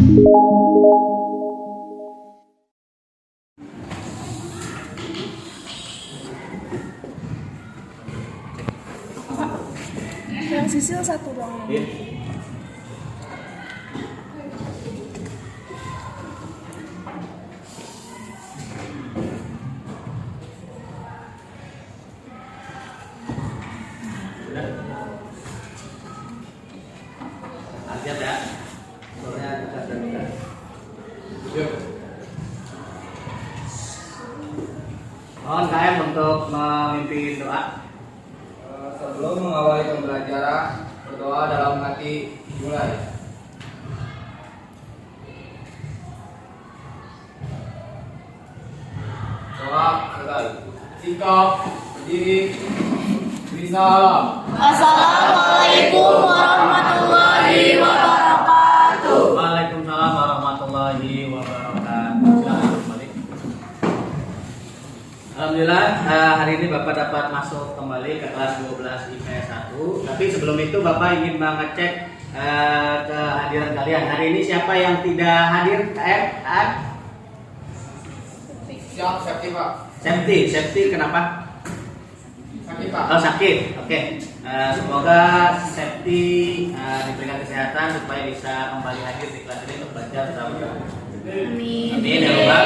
Yang sisil satu dong. Iya. Lihat ya. Soalnya kita sudah. Yuk. Mohon KM untuk memimpin doa. Sebelum mengawali pembelajaran, berdoa dalam hati mulai. Doa selesai. Sikap berdiri. Beri salam. Assalamualaikum warahmatullahi wabarakatuh. Waalaikumsalam warahmatullahi wabarakatuh. Silakan kembali. Alhamdulillah hari ini Bapak dapat masuk kembali ke kelas 12 IPS 1. Tapi sebelum itu Bapak ingin mengecek kehadiran kalian. Hari ini siapa yang tidak hadir? Siap, Septi Pak. Septi kenapa? Sakit Pak. Oh sakit, oke. Semoga Septi diberikan kesehatan supaya bisa kembali hadir di kelas ini untuk belajar bersama. Amin ya Allah.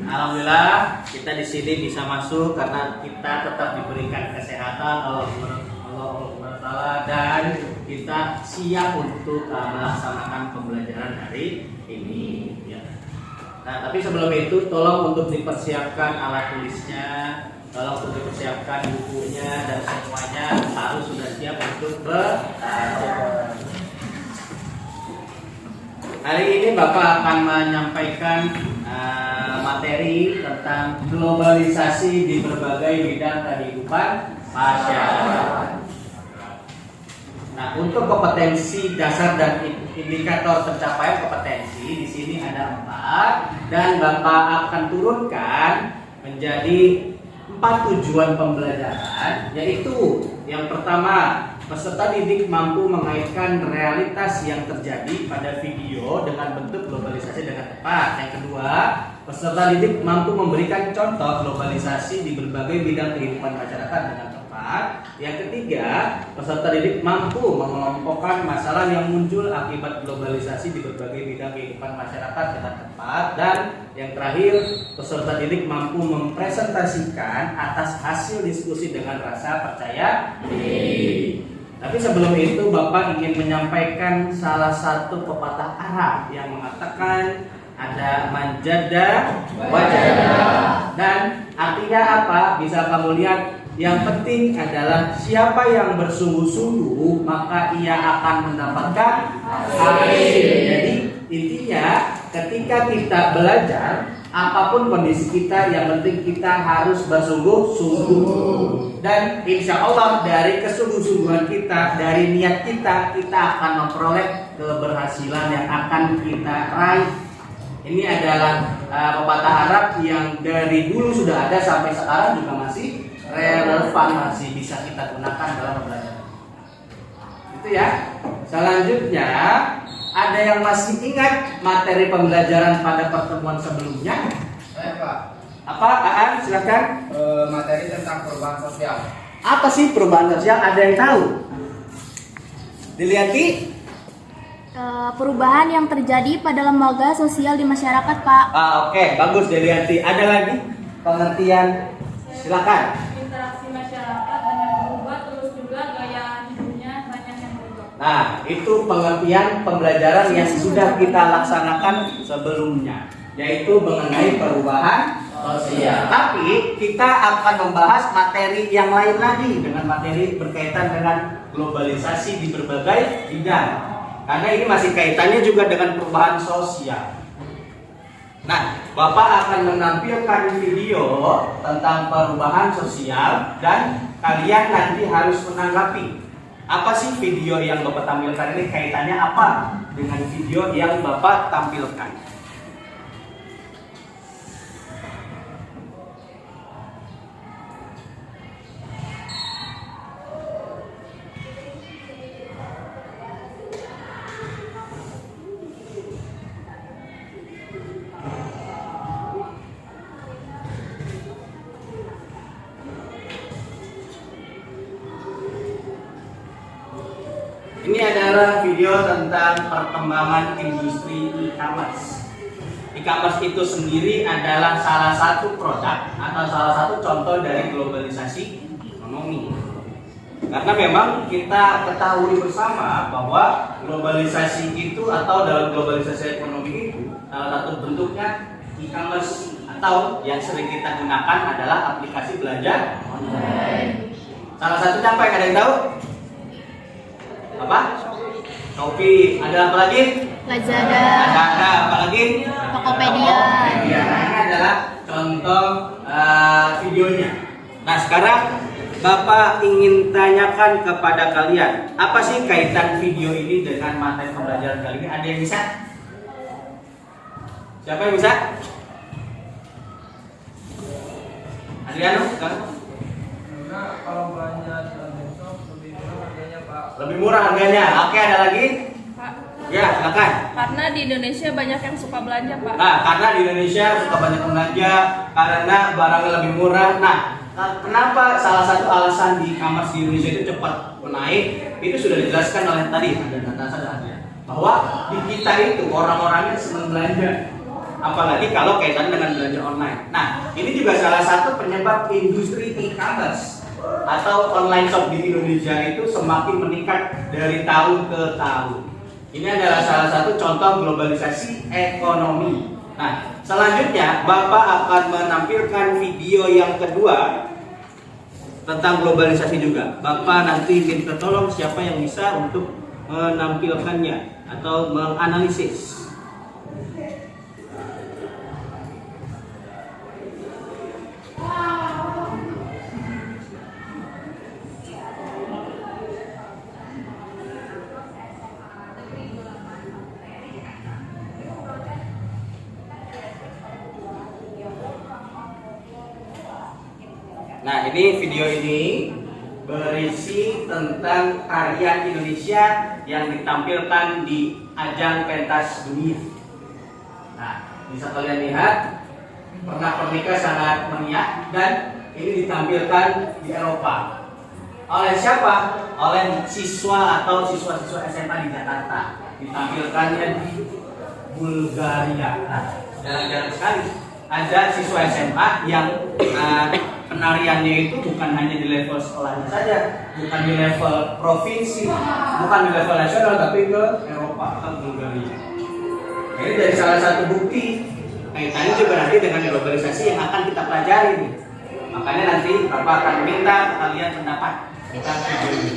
Alhamdulillah kita di sini bisa masuk karena kita tetap diberikan kesehatan Allah SWT dan kita siap untuk melaksanakan pembelajaran hari ini. Ya. Nah, tapi sebelum itu tolong untuk dipersiapkan alat tulisnya, tolong untuk dipersiapkan bukunya dan semuanya harus sudah siap untuk belajar. Hari ini Bapak akan menyampaikan materi tentang globalisasi di berbagai bidang kehidupan masyarakat. Nah, untuk kompetensi dasar dan indikator pencapaian kompetensi di sini ada 4 dan Bapak akan turunkan menjadi 4 tujuan pembelajaran, yaitu yang pertama, peserta didik mampu mengaitkan realitas yang terjadi pada video dengan bentuk globalisasi dengan tepat. Yang kedua, peserta didik mampu memberikan contoh globalisasi di berbagai bidang kehidupan masyarakat dengan tepat. Yang ketiga, peserta didik mampu mengelompokkan masalah yang muncul akibat globalisasi di berbagai bidang kehidupan masyarakat dengan tepat. Dan yang terakhir, peserta didik mampu mempresentasikan atas hasil diskusi dengan rasa percaya diri. Tapi sebelum itu Bapak ingin menyampaikan salah satu pepatah Arab yang mengatakan ada manjada wajada. Dan artinya apa? Bisa kamu lihat. Yang penting adalah siapa yang bersungguh-sungguh maka ia akan mendapatkan hasil. Jadi intinya ketika kita belajar apapun kondisi kita, yang penting kita harus bersungguh-sungguh. Dan insya Allah dari kesungguh-sungguhan kita, dari niat kita, kita akan memperoleh keberhasilan yang akan kita raih. Ini adalah pepatah Arab yang dari dulu sudah ada sampai sekarang juga masih relevan, masih bisa kita gunakan dalam pembelajaran. Itu ya. Selanjutnya, ada yang masih ingat materi pembelajaran pada pertemuan sebelumnya? Saya Pak. Apa? Aan, silakan. Materi tentang perubahan sosial. Apa sih perubahan sosial? Ada yang tahu? Dilihat Perubahan yang terjadi pada lembaga sosial di masyarakat, Pak. Oke, bagus Delianti. Ada lagi pengertian? Silakan. Interaksi masyarakat banyak berubah, terus juga gaya hidupnya banyak yang berubah. Nah, itu pengertian pembelajaran yang sudah kita laksanakan sebelumnya, yaitu mengenai perubahan sosial. Tapi kita akan membahas materi yang lain lagi dengan materi berkaitan dengan globalisasi di berbagai bidang. Karena ini masih kaitannya juga dengan perubahan sosial. Nah, Bapak akan menampilkan video tentang perubahan sosial dan kalian nanti harus menanggapi. Apa sih video yang Bapak tampilkan ini, kaitannya apa dengan video yang Bapak tampilkan? video tentang perkembangan industri e-commerce. E-commerce itu sendiri adalah salah satu produk atau salah satu contoh dari globalisasi ekonomi. Karena memang kita ketahui bersama bahwa globalisasi itu atau dalam globalisasi ekonomi itu salah satu bentuknya e-commerce atau yang sering kita gunakan adalah aplikasi belanja online. Salah satunya apa yang ada yang tahu? Apa? Shopee. Ada apa lagi? Lazada, Ada apa lagi? Tokopedia. Tokopedia. Nah, ini adalah contoh videonya. Nah, sekarang Bapak ingin tanyakan kepada kalian, apa sih kaitan video ini dengan materi pembelajaran kali ini? Ada yang bisa? Siapa yang bisa? Adriano, sekarang? Karena kalau belanja di online shop lebih murah harganya, Pak. Lebih murah harganya. Oke, ada lagi? Pak, Ya, silakan. karena di Indonesia banyak yang suka belanja, Pak. Nah, karena di Indonesia suka banyak belanja karena barangnya lebih murah. Nah, kenapa salah satu alasan di e-commerce di Indonesia itu cepat naik? Itu sudah dijelaskan oleh tadi ada data saja bahwa di kita itu orang-orangnya senang belanja. Apalagi kalau kaitan dengan belanja online. Nah, ini juga salah satu penyebab industri e-commerce atau online shop di Indonesia itu semakin meningkat dari tahun ke tahun. Ini adalah salah satu contoh globalisasi ekonomi. Nah, selanjutnya Bapak akan menampilkan video yang kedua tentang globalisasi juga. Bapak nanti minta tolong siapa yang bisa untuk menampilkannya atau menganalisis. Nah, ini video ini berisi tentang karya Indonesia yang ditampilkan di ajang pentas dunia. Nah, bisa kalian lihat pernak-perniknya sangat meriah dan ini ditampilkan di Eropa. Oleh siapa? Oleh siswa atau siswa-siswa SMA di Jakarta. Ditampilkannya di Bulgaria. Nah, jarang-jarang sekali ada siswa SMA yang penariannya itu bukan hanya di level sekolahnya saja, bukan di level provinsi, bukan di level nasional, tapi ke Eropa, ke Bulgaria. Ini dari salah satu bukti kaitannya juga nanti dengan globalisasi yang akan kita pelajari nih. Makanya nanti Bapak akan minta kalian pendapat tentang video ini.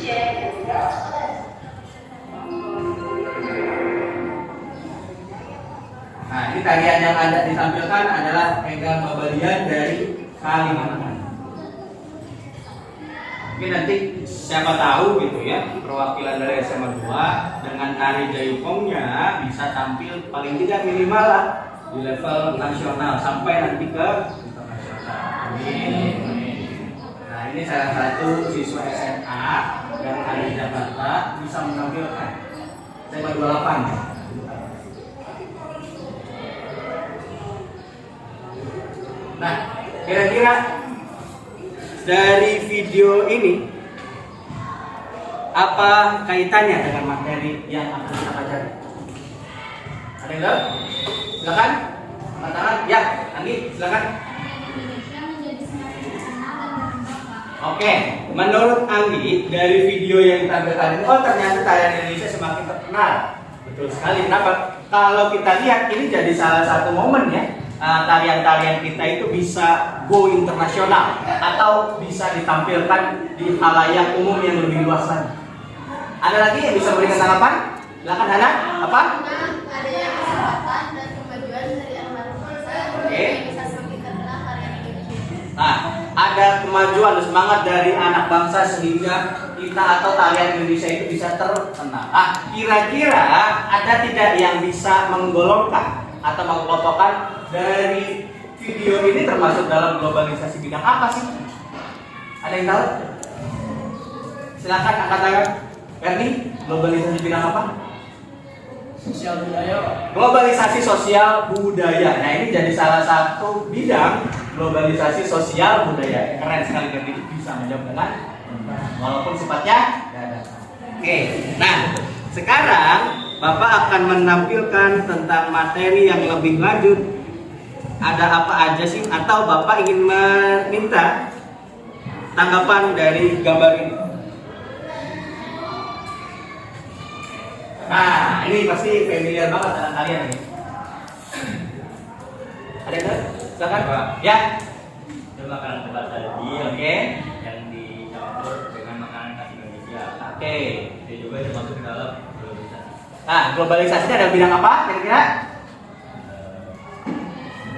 Nah, ini tarian yang ada ditampilkan adalah Egal Mabalian dari Kalimantan. Mungkin nanti siapa tahu gitu ya, perwakilan dari SMA 2 dengan tari jaipongnya bisa tampil paling tidak minimal lah di level nasional sampai nanti ke internasional. Nah, ini salah satu siswa SMA yang ada di Jakarta bisa menampilkan SMA 28. Nah, kira-kira dari video ini apa kaitannya dengan materi yang akan kita pelajari? Ada yang tahu? Silakan. Angkat tangan. Ya, Anggi, silakan. Oke, menurut Anggi dari video yang ditampilkan ini, oh ternyata tarian Indonesia semakin terkenal. Betul sekali. Kenapa? Kalau kita lihat ini jadi salah satu momen ya. Tarian-tarian kita itu bisa go internasional atau bisa ditampilkan di halayak umum yang lebih luas lagi. Ada lagi yang bisa memberikan tanggapan? Silakan Hana. Apa? Adanya kesempatan dan kemajuan dari anak bangsa yang bisa semakin terkenal karya Indonesia. Nah, ada kemajuan dan semangat dari anak bangsa sehingga kita atau tarian Indonesia itu bisa terkenal. Kira-kira ada tidak yang bisa menggolongkan atau mengelompokkan dari video ini termasuk dalam globalisasi bidang apa sih? Ada yang tahu? Silakan angkat tangan. Berni, globalisasi bidang apa? Sosial budaya, Pak. Globalisasi sosial budaya. Nah, ini jadi salah satu bidang globalisasi sosial budaya. Keren sekali Berni bisa menjawab dengan walaupun sifatnya dadakan. Oke. Nah, sekarang Bapak akan menampilkan tentang materi yang lebih lanjut. Ada apa aja sih? Atau Bapak ingin meminta tanggapan dari gambar ini? Nah, ini pasti familiar banget dengan kalian nih. Ada yang tahu? Silakan. Ya. Itu makanan tempat tadi Oke. yang dicampur dengan makanan khas Indonesia. Oke. Itu juga termasuk ke dalam globalisasi. Nah, globalisasi ada bidang apa kira-kira?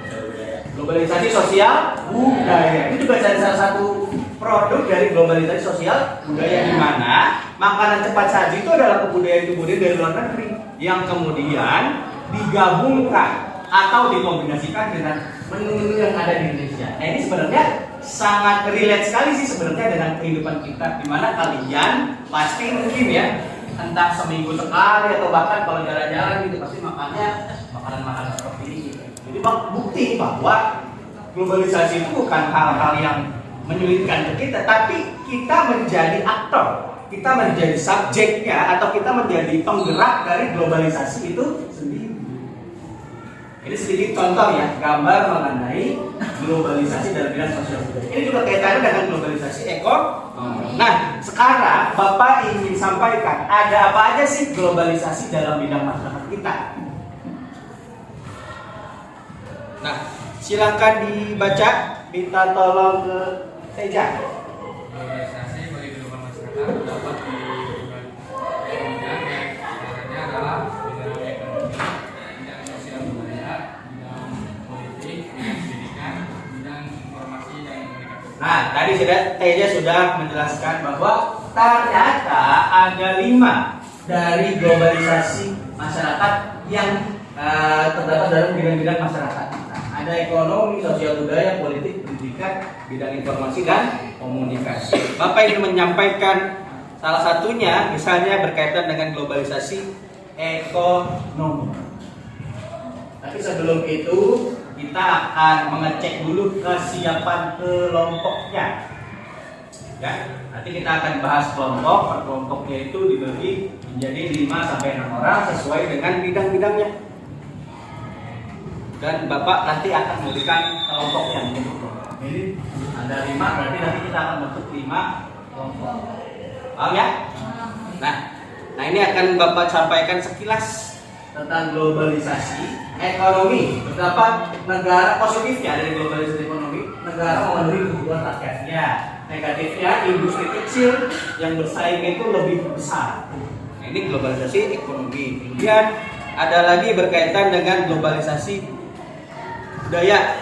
Budaya. Globalisasi sosial budaya. Itu juga salah satu produk dari globalisasi sosial budaya, di mana makanan cepat saji itu adalah kebudayaan-kebudayaan dari luar negeri yang kemudian digabungkan atau dikombinasikan dengan menu-menu yang ada di Indonesia. Nah, ini sebenarnya sangat relate sekali sih sebenarnya dengan kehidupan kita, di mana kalian pasti mungkin ya entah seminggu sekali atau bahkan kalau jalan-jalan gitu pasti makannya makanan-makanan seperti ini. Jadi bukti bahwa globalisasi itu bukan hal-hal yang menyulitkan ke kita, tapi kita menjadi aktor, kita menjadi subjeknya, atau kita menjadi penggerak dari globalisasi itu sendiri. Ini sedikit contoh ya, gambar mengenai globalisasi dalam bidang sosial budaya. Ini juga kaitannya dengan globalisasi ekonomi. Nah, sekarang Bapak ingin sampaikan ada apa aja sih globalisasi dalam bidang masyarakat kita. Nah, silakan dibaca, minta tolong ke Teja. Globalisasi bagi kehidupan masyarakat dapat dibagi bidang yang antaranya adalah bidang ekonomi, bidang sosial budaya, bidang politik, bidang pendidikan, bidang informasi dan komunikasi. Nah, tadi Teja sudah menjelaskan bahwa ternyata ada 5 dari globalisasi masyarakat yang terdapat dalam bidang-bidang masyarakat. Ada ekonomi, sosial budaya, politik, pendidikan, bidang informasi dan komunikasi. Bapak ingin menyampaikan salah satunya, misalnya berkaitan dengan globalisasi ekonomi. Tapi sebelum itu kita akan mengecek dulu kesiapan kelompoknya. Ya, nanti kita akan bahas kelompok. Per kelompoknya itu dibagi menjadi 5 sampai 6 orang sesuai dengan bidang-bidangnya. Dan Bapak nanti akan memberikan kelompoknya. Jadi ada 5, berarti nanti kita akan bentuk 5 kelompok. Paham ya? Nah ini akan Bapak sampaikan sekilas tentang globalisasi ekonomi. Terdapat negara positifnya dari globalisasi ekonomi, negara memenuhi kebutuhan rakyatnya. Negatifnya industri kecil yang bersaing itu lebih besar. Nah, ini globalisasi ekonomi. Kemudian ada lagi berkaitan dengan globalisasi budaya.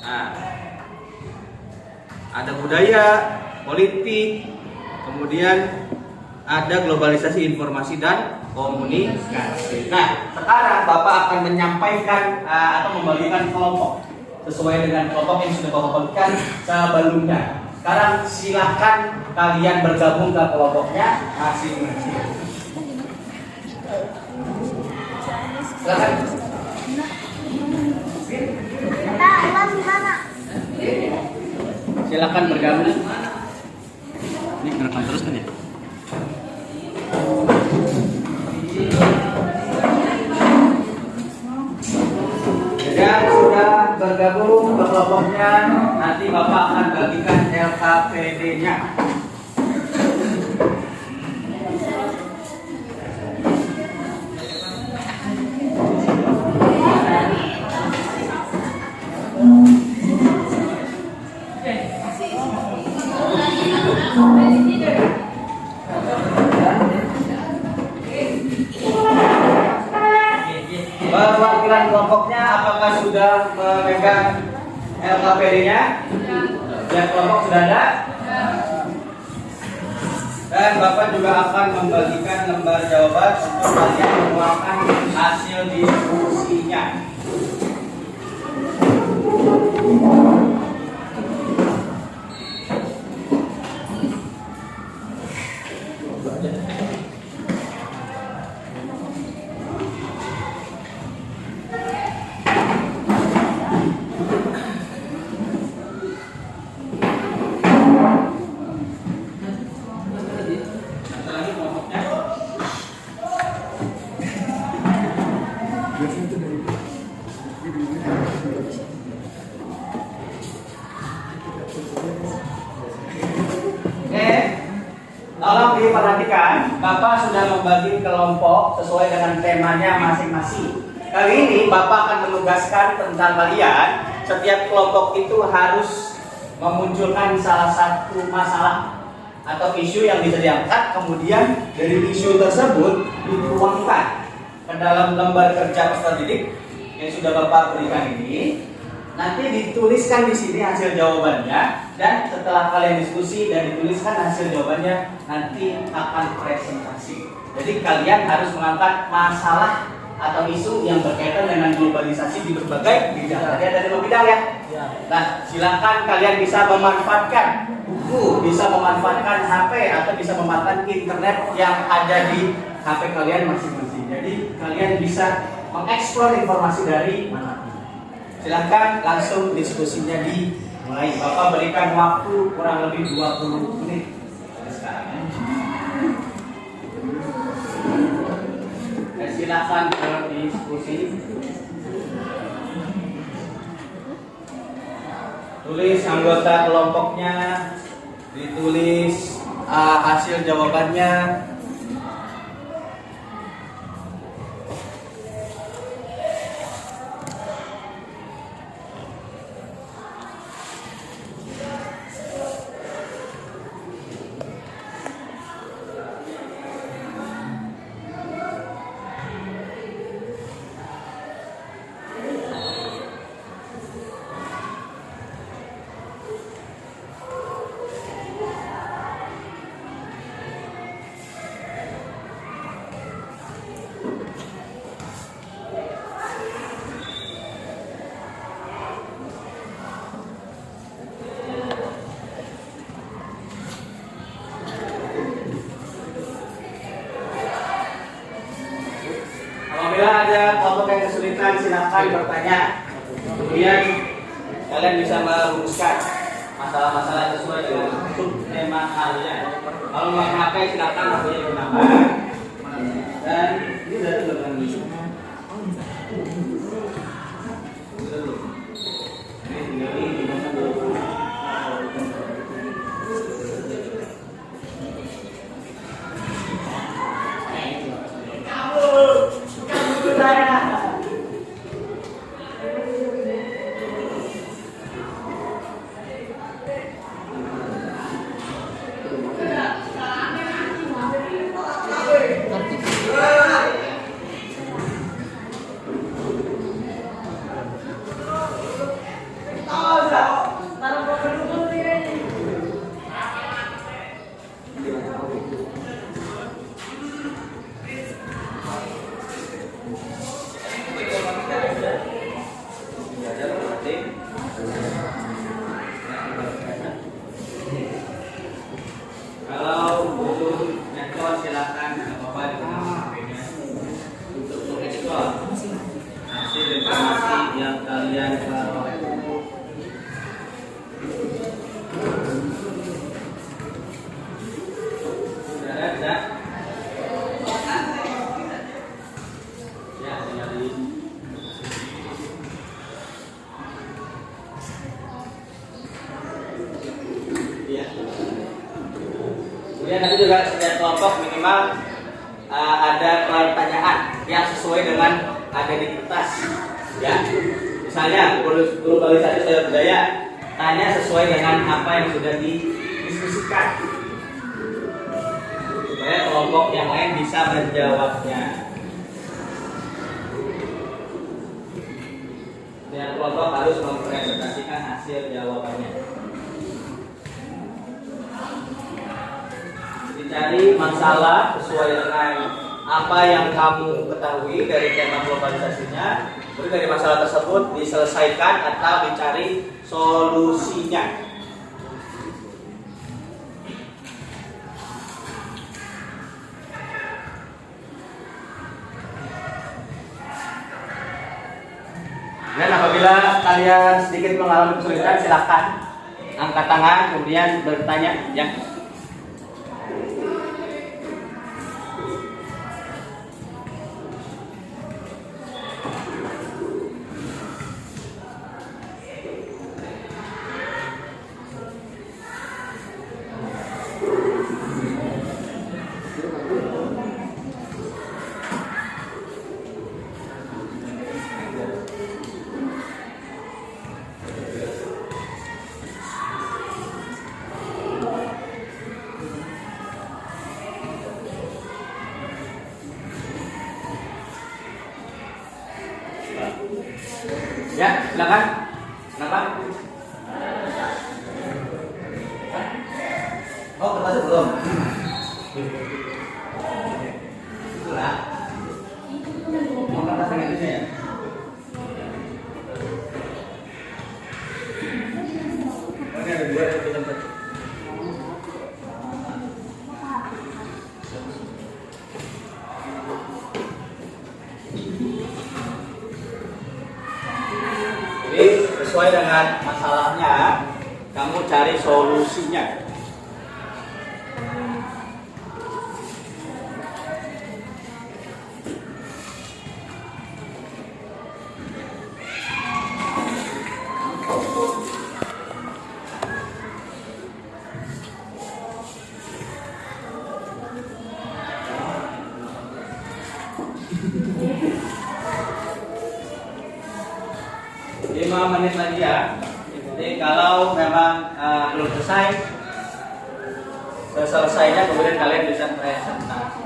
Nah, ada budaya, politik, kemudian ada globalisasi informasi dan komunikasi. Nah, sekarang Bapak akan menyampaikan atau membagikan kelompok sesuai dengan kelompok yang sudah Bapak bagikan sebelumnya. Sekarang silakan kalian bergabung ke kelompoknya masing-masing. Silakan. Silakan bergabung. Ini kerekam terus kan ya? Yang sudah bergabung ke kelompoknya, nanti Bapak akan bagikan LKPD-nya. Perwakilan kelompoknya apakah sudah memegang LKPD-nya? Dan kelompok sudah ada? Dan Bapak juga akan membagikan lembar jawaban untuk kalian menuangkan hasil diskusinya. Satu lagi kelompoknya. Oke, tolong diperhatikan, Bapak sudah membagi kelompok sesuai dengan temanya masing-masing. Kali ini Bapak akan menugaskan tentang kalian, setiap kelompok itu harus memunculkan salah satu masalah atau isu yang bisa diangkat, kemudian dari isu tersebut dituangkan ke dalam lembar kerja peserta didik yang sudah Bapak berikan ini. Nanti dituliskan di sini hasil jawabannya, dan setelah kalian diskusi dan dituliskan hasil jawabannya, nanti akan presentasi. Jadi kalian harus mengangkat masalah atau isu yang berkaitan dengan globalisasi di berbagai bidang. Tadi ada 5 bidang ya. Nah, silakan kalian bisa memanfaatkan buku, bisa memanfaatkan HP, atau bisa memanfaatkan internet yang ada di HP kalian masing-masing. Jadi kalian bisa mengeksplor informasi dari mana. Silahkan langsung diskusinya dimulai. Bapak berikan waktu kurang lebih 20 menit sekarang. Silahkan berdiskusi. Tulis anggota kelompoknya, ditulis hasil jawabannya. Apabila ada kelompok yang kesulitan, silakan bertanya. Kemudian kalian bisa merumuskan masalah-masalah sesuai dengan tema kalian. Kalau mau pakai silakan waktunya digunakan. Dan ini dari belakang ini. Ini tinggal digunakan dulu. Kalau butuh nyekor silakan apa-apa dengan HP-nya untuk mengeksplor hasil informasi yang kalian peroleh. Sudah? Ya, tinggal di kemudian nanti juga setiap kelompok minimal ada pertanyaan yang sesuai dengan ada di kertas. Ya, misalnya globalisasi sosial budaya, tanya sesuai dengan apa yang sudah didiskusikan supaya kelompok yang lain bisa menjawabnya. Dan kelompok harus mempresentasikan hasil jawabannya. Cari masalah sesuai dengan apa yang kamu ketahui dari tema globalisasinya. Kemudian dari masalah tersebut diselesaikan atau dicari solusinya. Dan apabila kalian sedikit mengalami kesulitan, silakan angkat tangan kemudian bertanya. Ya. Ya, silakan. Kenapa? Oh, kertasnya belum. Itulah. Mau kertas yang itu ya? Ini ada dua di tempat. Jadi sesuai dengan masalahnya, kamu cari solusinya. Lima menit lagi ya. Jadi kalau memang belum selesai, selesainya kemudian kalian bisa presentasi.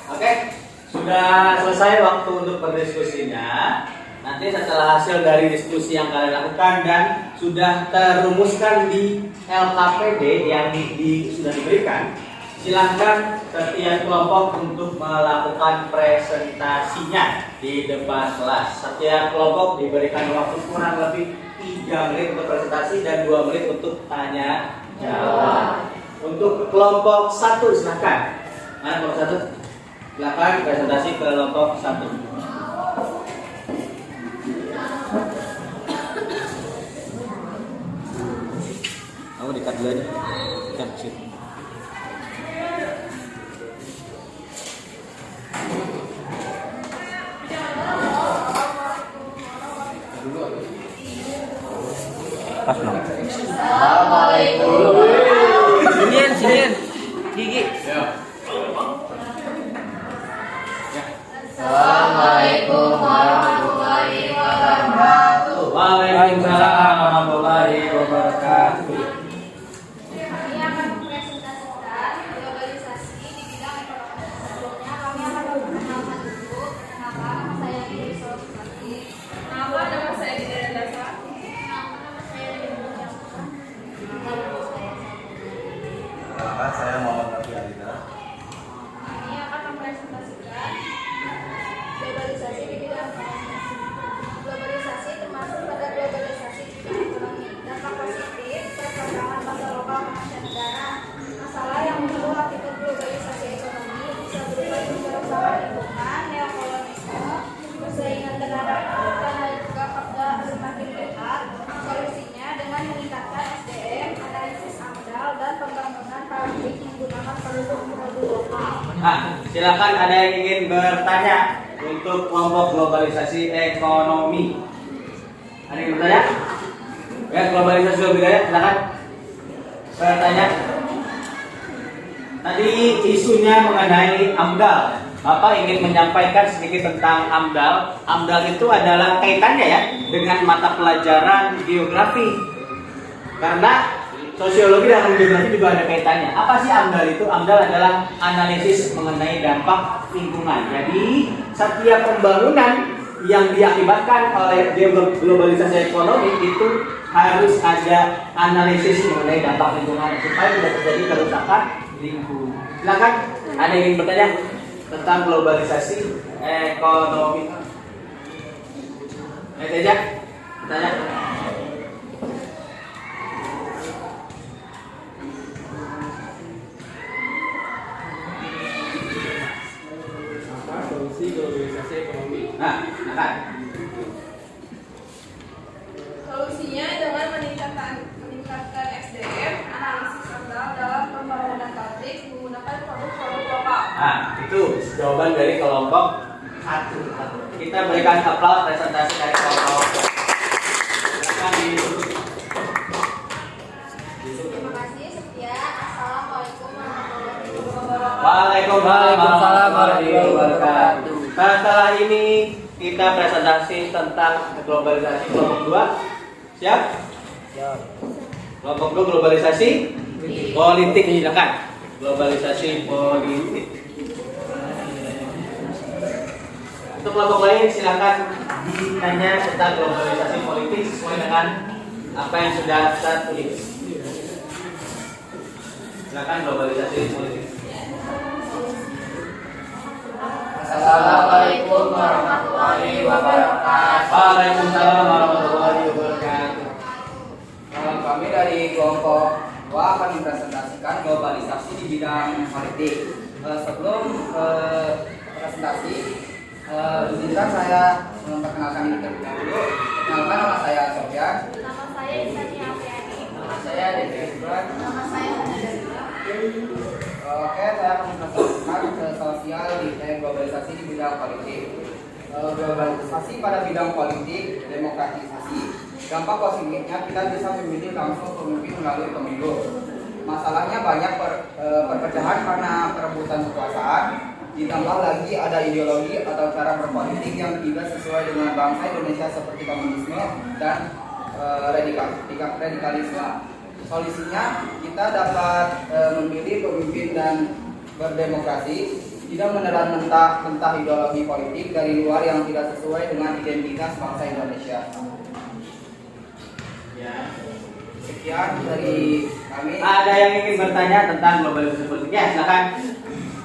Oke, sudah selesai waktu untuk berdiskusinya. Nanti setelah hasil dari diskusi yang kalian lakukan dan sudah terumuskan di LKPD yang sudah diberikan, silahkan setiap kelompok untuk melakukan presentasinya di depan kelas. Setiap kelompok diberikan waktu kurang lebih 3 menit untuk presentasi dan 2 menit untuk tanya jawab. Untuk kelompok 1 silahkan. Mana kelompok 1? Silakan presentasi kelompok 1. Kamu di cut dulu aja. Cut shoot. Assalamualaikum warahmatullahi wabarakatuh. Waalaikumsalam warahmatullahi wabarakatuh. Kami akan mempresentasikan globalisasi di bidang ekonomi. Sebelumnya kami akan memperkenalkan dulu. Perkenalkan, nama saya Diri Solosati. Nama saya Dina Dasa. Nama saya Diri Solosati. Nama saya Perkenalkan, saya Muhammad Nafi Alida. Kami akan mempresentasikan globalisasi di bidang ekonomi. Globalisasi termasuk pada globalisasi di bidang ekonomi. Dampak positif, perkembangan pasar lokal ke mancanegara. Masalah yang muncul akibat globalisasi ekonomi bisa berupa kerusakan lingkungan, neokolonisme, persaingan terhadap dan juga pada semakin ketat. Solusinya dengan meningkatkan SDM, analisis AMDAL, dan pembangunan pabrik menggunakan produk-produk lokal. Nah, silakan ada yang ingin bertanya untuk kelompok globalisasi ekonomi. Ada yang bertanya? Ya, globalisasi budaya, silakan bertanya. Tadi isunya mengenai AMDAL. Bapak ingin menyampaikan sedikit tentang AMDAL. AMDAL itu adalah kaitannya ya dengan mata pelajaran geografi. Karena sosiologi dan geografi juga ada kaitannya. Apa sih AMDAL itu? AMDAL adalah analisis mengenai dampak lingkungan. Jadi setiap pembangunan yang diakibatkan oleh globalisasi ekonomi itu harus ada analisis mengenai dampak lingkungan supaya tidak terjadi kerusakan lingkungan. Silakan, ada yang ingin bertanya tentang globalisasi ekonomi? Aja, bertanya. Apa solusi globalisasi ekonomi? Nah, silakan. Solusinya dengan meningkatkan SDM, analisis AMDAL dalam pembangunan pabrik menggunakan produk-produk lokal. Nah, itu jawaban dari kelompok 1. Kita berikan aplaus presentasi dari kelompok. Silakan Terima kasih, sekian. Assalamualaikum warahmatullahi wabarakatuh. Waalaikumsalam warahmatullahi wabarakatuh. Setelah ini kita presentasi tentang globalisasi kelompok 2. Siap? Siap. Kelompok 2 globalisasi politik, silakan. Globalisasi politik. Untuk kelompok lain silakan ditanya tentang globalisasi politik sesuai dengan apa yang sudah kita tulis. Silakan globalisasi politik. Assalamualaikum warahmatullahi wabarakatuh. Waalaikumsalam warahmatullahi wabarakatuh. Kami dari kelompok 2 akan mempresentasikan globalisasi di bidang politik. Sebelum presentasi, izinkan saya memperkenalkan diri terlebih dahulu. Perkenalkan, nama saya Sofyan. Nama saya Isani Apriani. Nama saya Devi Ibran. Nama saya Hana Darila. Oke, saya akan mempresentasikan sosial di globalisasi di bidang politik. Globalisasi pada bidang politik, demokratisasi. Dampak positifnya kita bisa memilih langsung pemimpin melalui pemilu. Masalahnya banyak perpecahan karena perebutan kekuasaan. Ditambah lagi ada ideologi atau cara berpolitik yang tidak sesuai dengan bangsa Indonesia seperti komunisme dan radikalisme. Solusinya kita dapat memilih pemimpin dan berdemokrasi, tidak menelan mentah ideologi politik dari luar yang tidak sesuai dengan identitas bangsa Indonesia. Ya. Sekian dari kami. Ada yang ingin bertanya tentang globalisasi politik? Ya, silakan.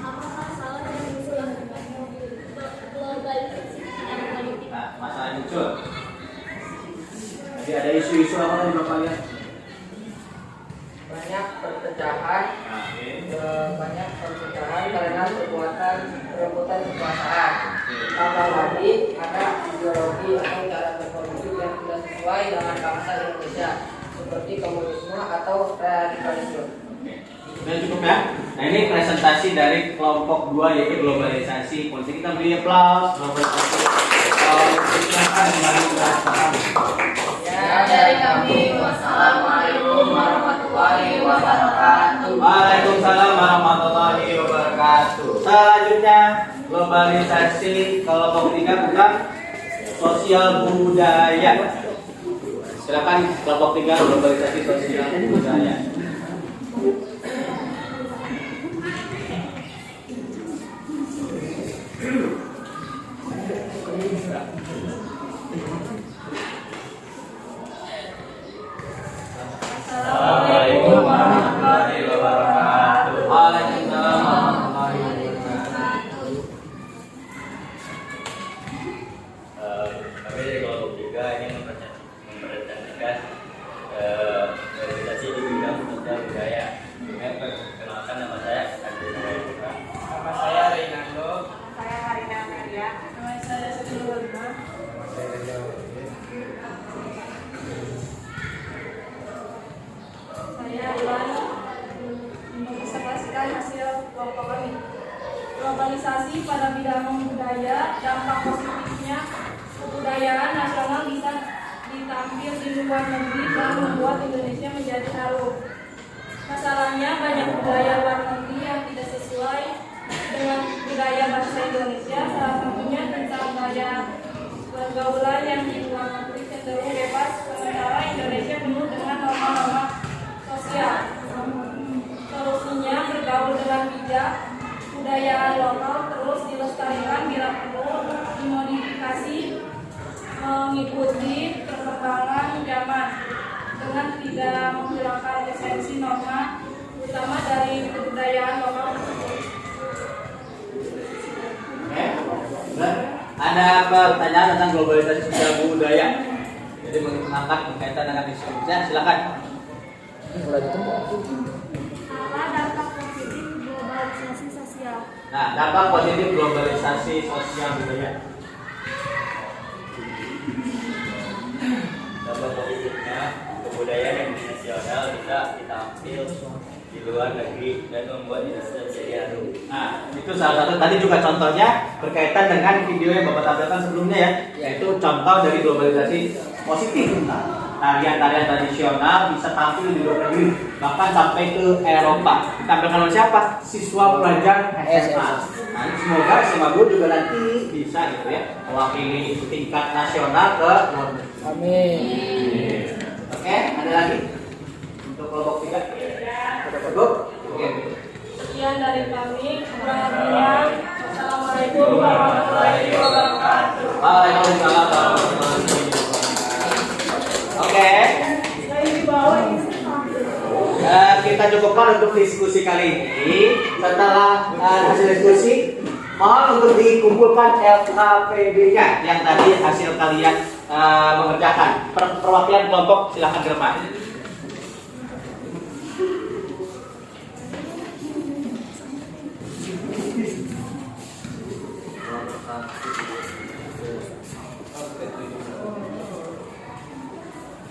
Apakah salah dengan usulan globalisasi di bidang politik? Nah, masalah yang muncul. Jadi ada isu-isu apa yang Bapak lihat? Banyak perpecahan, Nah, banyak perpecahan karena kekuatan perebutan kekuasaan. Tambah lagi ada ideologi atau cara berpolitik yang tidak sesuai dengan bangsa Indonesia seperti komunisme atau radikalisme. Sudah cukup ya? Nah, ini presentasi dari kelompok 2 yaitu globalisasi politik. Kita beri aplaus globalisasi politik. Silakan kembali ke atas. Ya, dari kami, wassalamualaikum warahmatullahi wabarakatuh. Waalaikumsalam warahmatullahi wabarakatuh. selanjutnya globalisasi kelompok 3 tentang sosial budaya. Silakan kelompok 3 globalisasi sosial budaya. Assalamualaikum warahmatullahi wabarakatuh. Waalaikumsalam warahmatullahi wabarakatuh. Kami dari kelompok 3 ingin mempresentasikan organisasi di bidang sosial budaya. Perkenalkan, nama saya Andi Nurul. Nama saya Reynaldo. Saya Marina Amelia. Nama saya Siti Nurulina. Nama saya Reza Wahid. Saya Iwan mempresentasikan hasil kelompok kami. Globalisasi pada bidang budaya, dampak positifnya kebudayaan nasional bisa ditampil di luar negeri dan membuat Indonesia menjadi harum. Masalahnya banyak budaya luar negeri yang tidak sesuai dengan budaya bangsa Indonesia, salah satunya tentang gaya pergaulan yang di luar negeri cenderung bebas, sementara Indonesia penuh dengan norma-norma sosial. Solusinya bergaul dengan bijak, budaya lokal terus dilestarikan bila perlu dimodifikasi mengikuti perkembangan zaman dengan tidak menghilangkan esensi norma utama dari kebudayaan lokal tersebut. Oke. Benar. Ada pertanyaan tentang globalisasi sosial budaya. Jadi mengangkat berkaitan dengan diskusi. Silakan. Apa dampak positif globalisasi sosial? Nah, dampak positif globalisasi sosial budaya. Dampak positifnya, kebudayaan yang nasional bisa ditampil di luar negeri dan membuat Indonesia menjadi harum. Nah, itu salah satu tadi juga contohnya berkaitan dengan video yang Bapak tampilkan sebelumnya ya, yaitu contoh dari globalisasi positif. Tarian-tarian tradisional bisa tampil di luar negeri, bahkan sampai ke Eropa. Ditampilkan oleh siapa? Siswa pelajar SMA. Nah, semoga SMA guru juga nanti bisa gitu ya, mewakili tingkat nasional ke luar negeri. Amin. Oke, ada lagi untuk kelompok 3? Cukup? Oke. Sekian dari kami. Assalamualaikum warahmatullahi wabarakatuh. Waalaikumsalam warahmatullahi wabarakatuh. Oke. Kita cukupkan untuk diskusi kali ini. Setelah hasil diskusi, mohon untuk dikumpulkan LKPD-nya yang tadi hasil kalian mengerjakan. Perwakilan kelompok silahkan ke depan.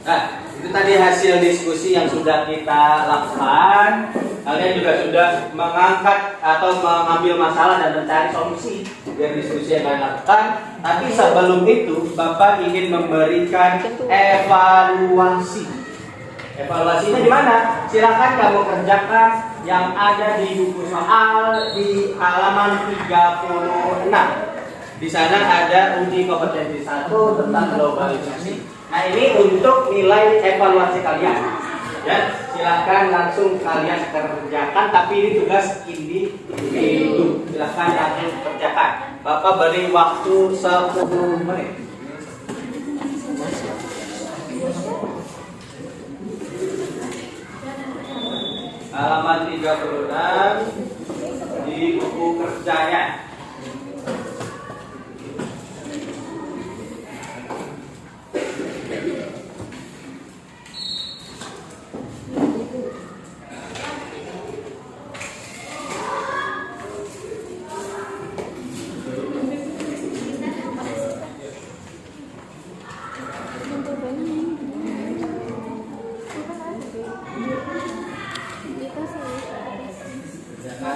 Nah, itu tadi hasil diskusi yang sudah kita lakukan. Kalian juga sudah mengangkat atau mengambil masalah dan mencari solusi dari diskusi yang kalian lakukan. Tapi sebelum itu, Bapak ingin memberikan evaluasi. Evaluasinya di mana? Silakan kamu kerjakan yang ada di buku soal di halaman 36. Di sana ada uji kompetensi 1 tentang globalisasi. Nah, ini untuk nilai evaluasi kalian. Ya, silahkan langsung kalian kerjakan. Tapi ini tugas individu. Silahkan langsung kerjakan. Bapak beri waktu 10 menit. Halaman 36 di buku kerjanya.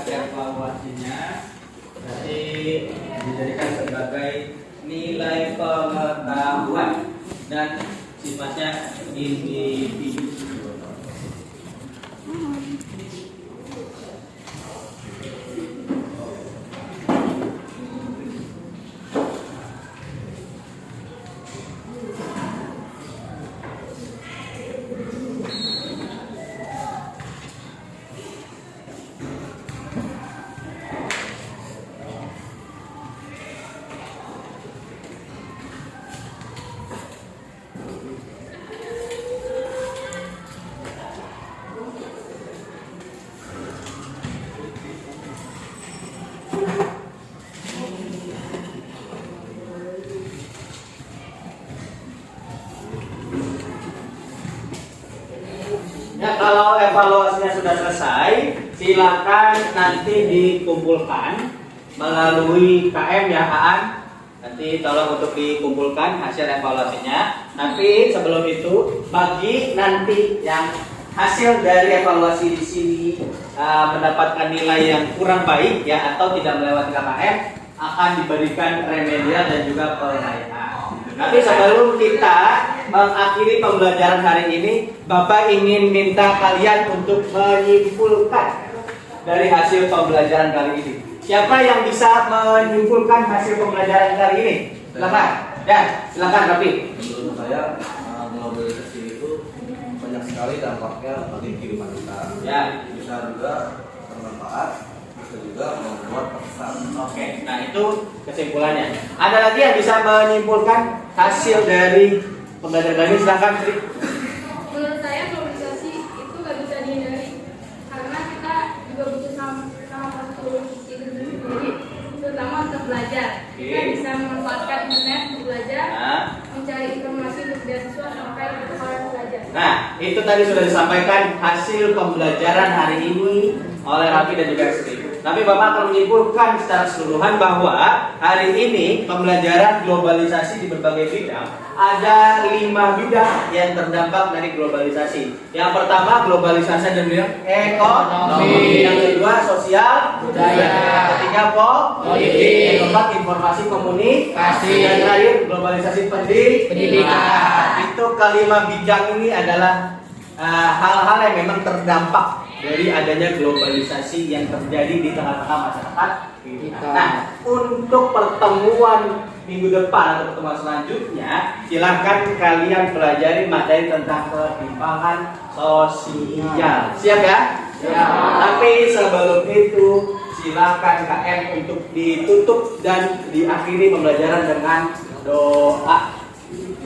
Evaluasinya jadi dijadikan sebagai nilai pengetahuan dan sifatnya individu. evaluasinya sudah selesai, silakan nanti dikumpulkan melalui KM ya Aan. Nanti tolong untuk dikumpulkan hasil evaluasinya. Tapi sebelum itu, bagi nanti yang hasil dari evaluasi di sini mendapatkan nilai yang kurang baik ya atau tidak melewati KKM, akan diberikan remedial dan juga pengayaan. Tapi sebelum kita mengakhiri pembelajaran hari ini, Bapak ingin minta kalian untuk menyimpulkan dari hasil pembelajaran kali ini. Siapa yang bisa menyimpulkan hasil pembelajaran kali ini? Silakan. Ya, silakan Rafi. Menurut saya globalisasi itu banyak sekali dampaknya bagi kehidupan kita. Ya. Bisa juga bermanfaat, bisa juga membuat terkesan. Oke, nah itu kesimpulannya. Ada lagi yang bisa menyimpulkan hasil dari pembelajaran kali ini? Silakan Sri. Menurut saya globalisasi itu nggak bisa dihindari karena kita juga butuh sama satu itu sendiri, terutama untuk belajar. Kita bisa memanfaatkan internet untuk belajar, Nah. mencari informasi untuk beasiswa sampai sekolah belajar. Nah, itu tadi sudah disampaikan hasil pembelajaran hari ini oleh Raffi dan juga Sri. Tapi Bapak akan menyimpulkan secara keseluruhan bahwa hari ini pembelajaran globalisasi di berbagai bidang ada 5 bidang yang terdampak dari globalisasi. Yang pertama globalisasi dan bidang ekonomi. Yang kedua sosial budaya. Yang ketiga politik. Yang keempat informasi komunikasi. Yang terakhir globalisasi pendidikan. Itu kelima bidang ini adalah hal-hal yang memang terdampak dari adanya globalisasi yang terjadi di tengah-tengah masyarakat kita. Nah, untuk pertemuan minggu depan atau pertemuan selanjutnya, silakan kalian pelajari materi tentang ketimpangan sosial. Siap ya? Siap. Tapi sebelum itu, silakan KM untuk ditutup dan diakhiri pembelajaran dengan doa.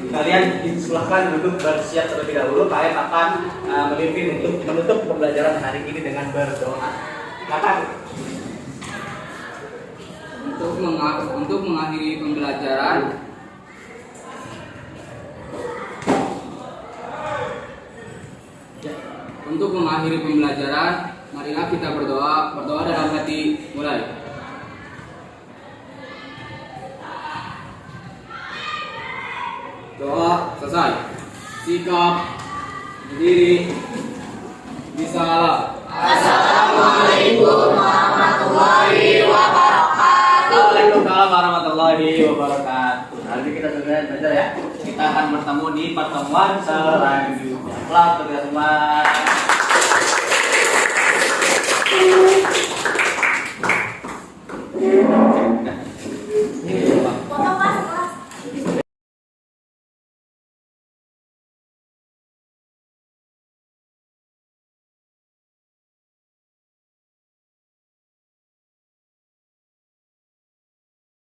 Kalian silahkan duduk bersiap terlebih dahulu. KM akan memimpin untuk menutup pembelajaran hari ini dengan berdoa. Silakan. Untuk mengakhiri pembelajaran, marilah kita berdoa dalam hati. Mulai. Doa selesai. Sikap berdiri bisalah. Assalamualaikum warahmatullahi wabarakatuh. Waalaikumsalam warahmatullahi wabarakatuh. Nanti kita sudah belajar ya. Kita akan bertemu di pertemuan selanjutnya. Selamat untuk semua.